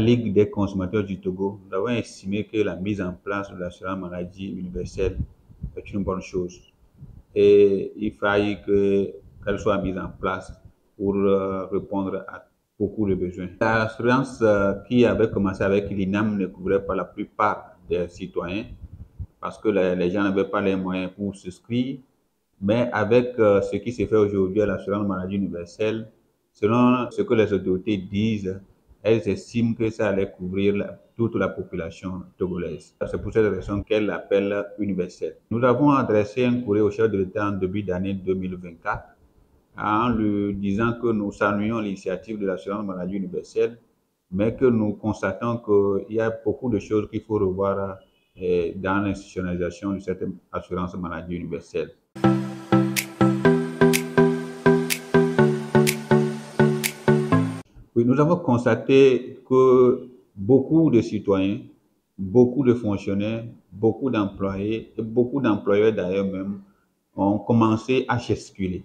Ligue des consommateurs du Togo, nous avons estimé que la mise en place de l'assurance maladie universelle est une bonne chose. Et il faille qu'elle soit mise en place pour répondre à beaucoup de besoins. L'assurance qui avait commencé avec l'INAM ne couvrait pas la plupart des citoyens parce que les gens n'avaient pas les moyens pour souscrire. Mais avec ce qui se fait aujourd'hui à l'assurance maladie universelle, selon ce que les autorités disent, elles estiment que ça allait couvrir toute la population togolaise. C'est pour cette raison qu'elles l'appellent universelle. Nous avons adressé un courrier au chef de l'État en début d'année 2024 en lui disant que nous saluons l'initiative de l'assurance maladie universelle, mais que nous constatons qu'il y a beaucoup de choses qu'il faut revoir dans l'institutionnalisation de cette assurance maladie universelle. Oui, nous avons constaté que beaucoup de citoyens, beaucoup de fonctionnaires, beaucoup d'employés et beaucoup d'employeurs d'ailleurs même ont commencé à gesticuler,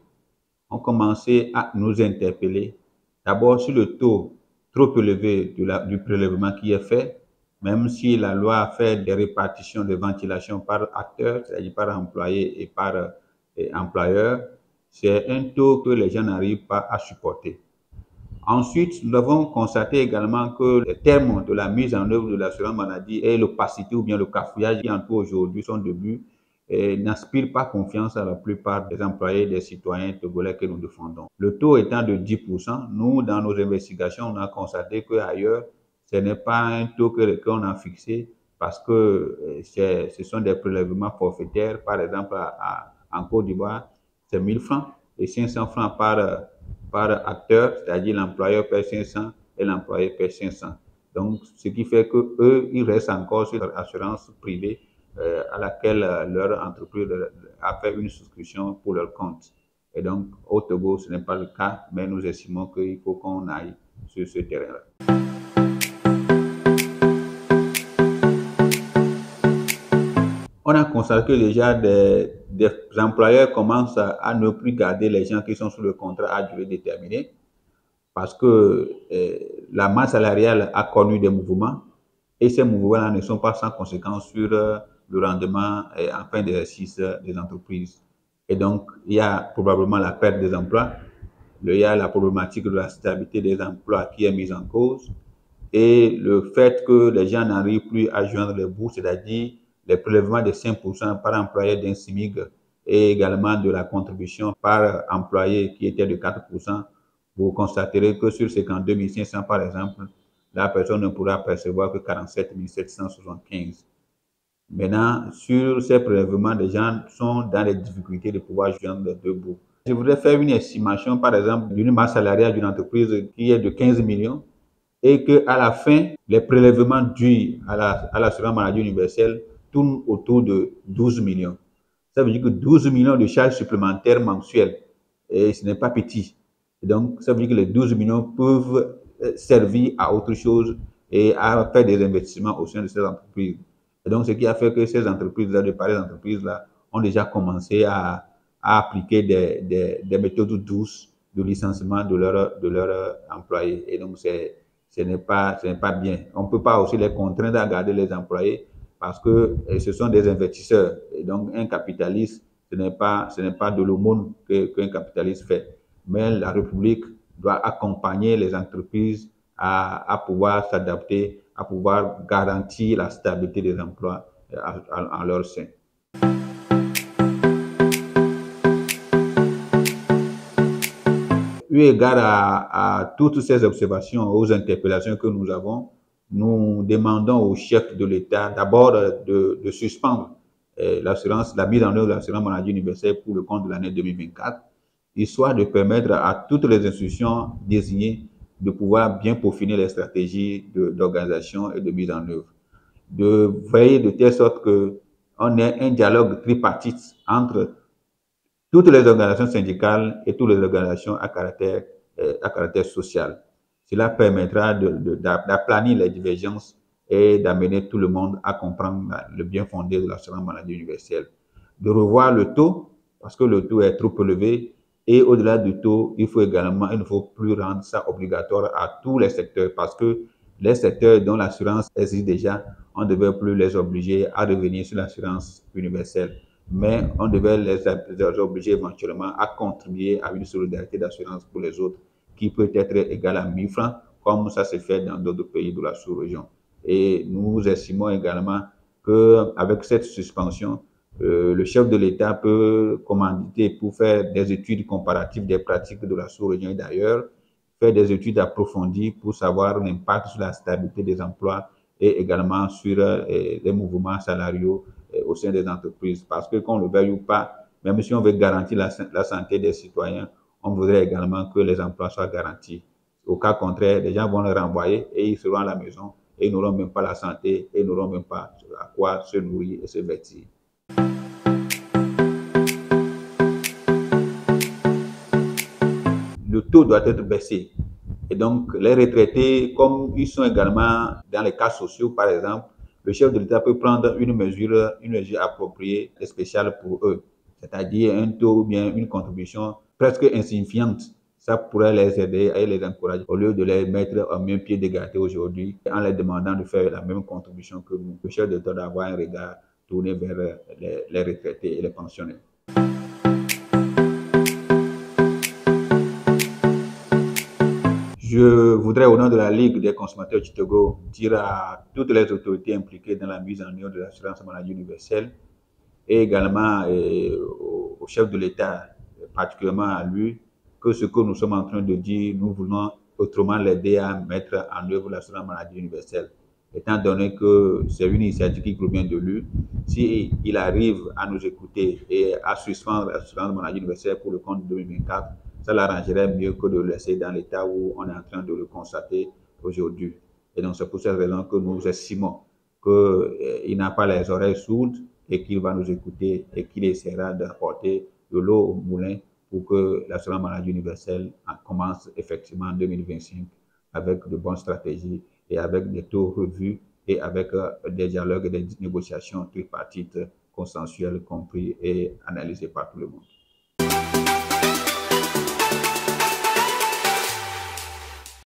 ont commencé à nous interpeller. D'abord sur le taux trop élevé du prélèvement qui est fait, même si la loi a fait des répartitions de ventilation par acteur, c'est-à-dire par employé et par employeur, c'est un taux que les gens n'arrivent pas à supporter. Ensuite, nous avons constaté également que les termes de la mise en œuvre de l'assurance maladie et l'opacité ou bien le cafouillage qui entoure aujourd'hui son début n'inspirent pas confiance à la plupart des employés et des citoyens togolais que nous défendons. Le taux étant de 10%, nous, dans nos investigations, on a constaté qu'ailleurs, ce n'est pas un taux qu'on a fixé parce que ce sont des prélèvements forfaitaires. Par exemple, en Côte d'Ivoire, c'est 1000 francs et 500 francs par acteur, c'est-à-dire l'employeur paie 500 et l'employé paie 500. Donc, ce qui fait que eux, ils restent encore sur leur assurance privée à laquelle leur entreprise a fait une souscription pour leur compte. Et donc, au Togo, ce n'est pas le cas, mais nous estimons qu'il faut qu'on aille sur ce terrain-là. On a constaté que déjà des employeurs commencent à ne plus garder les gens qui sont sous le contrat à durée déterminée parce que la masse salariale a connu des mouvements et ces mouvements-là ne sont pas sans conséquence sur le rendement en fin d'exercice des entreprises. Et donc, il y a probablement la perte des emplois, il y a la problématique de la stabilité des emplois qui est mise en cause et le fait que les gens n'arrivent plus à joindre les bouts, c'est-à-dire les prélèvements de 5% par employé d'un SMIC et également de la contribution par employé qui était de 4%, vous constaterez que sur 52 500 par exemple, la personne ne pourra percevoir que 47 775. Maintenant, sur ces prélèvements, les gens sont dans les difficultés de pouvoir joindre les deux bouts. Je voudrais faire une estimation, par exemple, d'une masse salariale d'une entreprise qui est de 15 millions et qu'à la fin, les prélèvements dus à l'assurance maladie universelle tournent autour de 12 millions. Ça veut dire que 12 millions de charges supplémentaires mensuelles, et ce n'est pas petit. Et donc, ça veut dire que les 12 millions peuvent servir à autre chose et à faire des investissements au sein de ces entreprises. Et donc, ce qui a fait que ces entreprises-là, de pareilles entreprises-là, ont déjà commencé à appliquer des méthodes douces de licenciement de leurs employés. Et donc, ce n'est pas bien. On ne peut pas aussi les contraindre à garder les employés parce que ce sont des investisseurs. Et donc, un capitaliste, ce n'est pas de l'aumône qu'un capitaliste fait. Mais la République doit accompagner les entreprises à pouvoir s'adapter, à pouvoir garantir la stabilité des emplois en leur sein. Eu égard à toutes ces observations, aux interpellations que nous avons, nous demandons au chef de l'État d'abord de suspendre la mise en œuvre de l'assurance maladie universelle pour le compte de l'année 2024, histoire de permettre à toutes les institutions désignées de pouvoir bien peaufiner les stratégies d'organisation et de mise en œuvre, de veiller de telle sorte qu'on ait un dialogue tripartite entre toutes les organisations syndicales et toutes les organisations à caractère social. Cela permettra d'aplanir les divergences et d'amener tout le monde à comprendre le bien fondé de l'assurance maladie universelle. De revoir le taux, parce que le taux est trop élevé, et au-delà du taux, il ne faut plus rendre ça obligatoire à tous les secteurs, parce que les secteurs dont l'assurance existe déjà, on ne devait plus les obliger à revenir sur l'assurance universelle, mais on devait les obliger éventuellement à contribuer à une solidarité d'assurance pour les autres qui peut être égale à 1000 francs, comme ça se fait dans d'autres pays de la sous-région. Et nous estimons également qu'avec cette suspension, le chef de l'État peut commanditer pour faire des études comparatives des pratiques de la sous-région et d'ailleurs, faire des études approfondies pour savoir l'impact sur la stabilité des emplois et également sur les mouvements salariaux au sein des entreprises. Parce que qu'on le veuille ou pas, même si on veut garantir la santé des citoyens, on voudrait également que les emplois soient garantis. Au cas contraire, les gens vont les renvoyer et ils seront à la maison et ils n'auront même pas la santé et ils n'auront même pas à quoi se nourrir et se vêtir. Le taux doit être baissé. Et donc, les retraités, comme ils sont également dans les cas sociaux, par exemple, le chef de l'État peut prendre une mesure appropriée et spéciale pour eux, c'est-à-dire un taux ou bien une contribution presque insignifiante. Ça pourrait les aider et les encourager au lieu de les mettre au même pied d'égalité aujourd'hui en les demandant de faire la même contribution que nous. Le chef de l'État doit avoir un regard tourné vers les retraités et les pensionnaires. Je voudrais, au nom de la Ligue des consommateurs du Togo, dire à toutes les autorités impliquées dans la mise en œuvre de l'assurance maladie universelle et également au chef de l'État, particulièrement à lui, que ce que nous sommes en train de dire, nous voulons autrement l'aider à mettre en œuvre l'assurance maladie universelle. Étant donné que c'est une initiative qui provient de lui, s'il arrive à nous écouter et à suspendre l'assurance maladie universelle pour le compte de 2024, ça l'arrangerait mieux que de le laisser dans l'état où on est en train de le constater aujourd'hui. Et donc, c'est pour cette raison que nous estimons qu'il n'a pas les oreilles sourdes et qu'il va nous écouter et qu'il essaiera d'apporter de l'eau au moulin pour que l'assurance maladie universelle commence effectivement en 2025 avec de bonnes stratégies et avec des taux revus et avec des dialogues et des négociations tripartites consensuelles compris et analysées par tout le monde.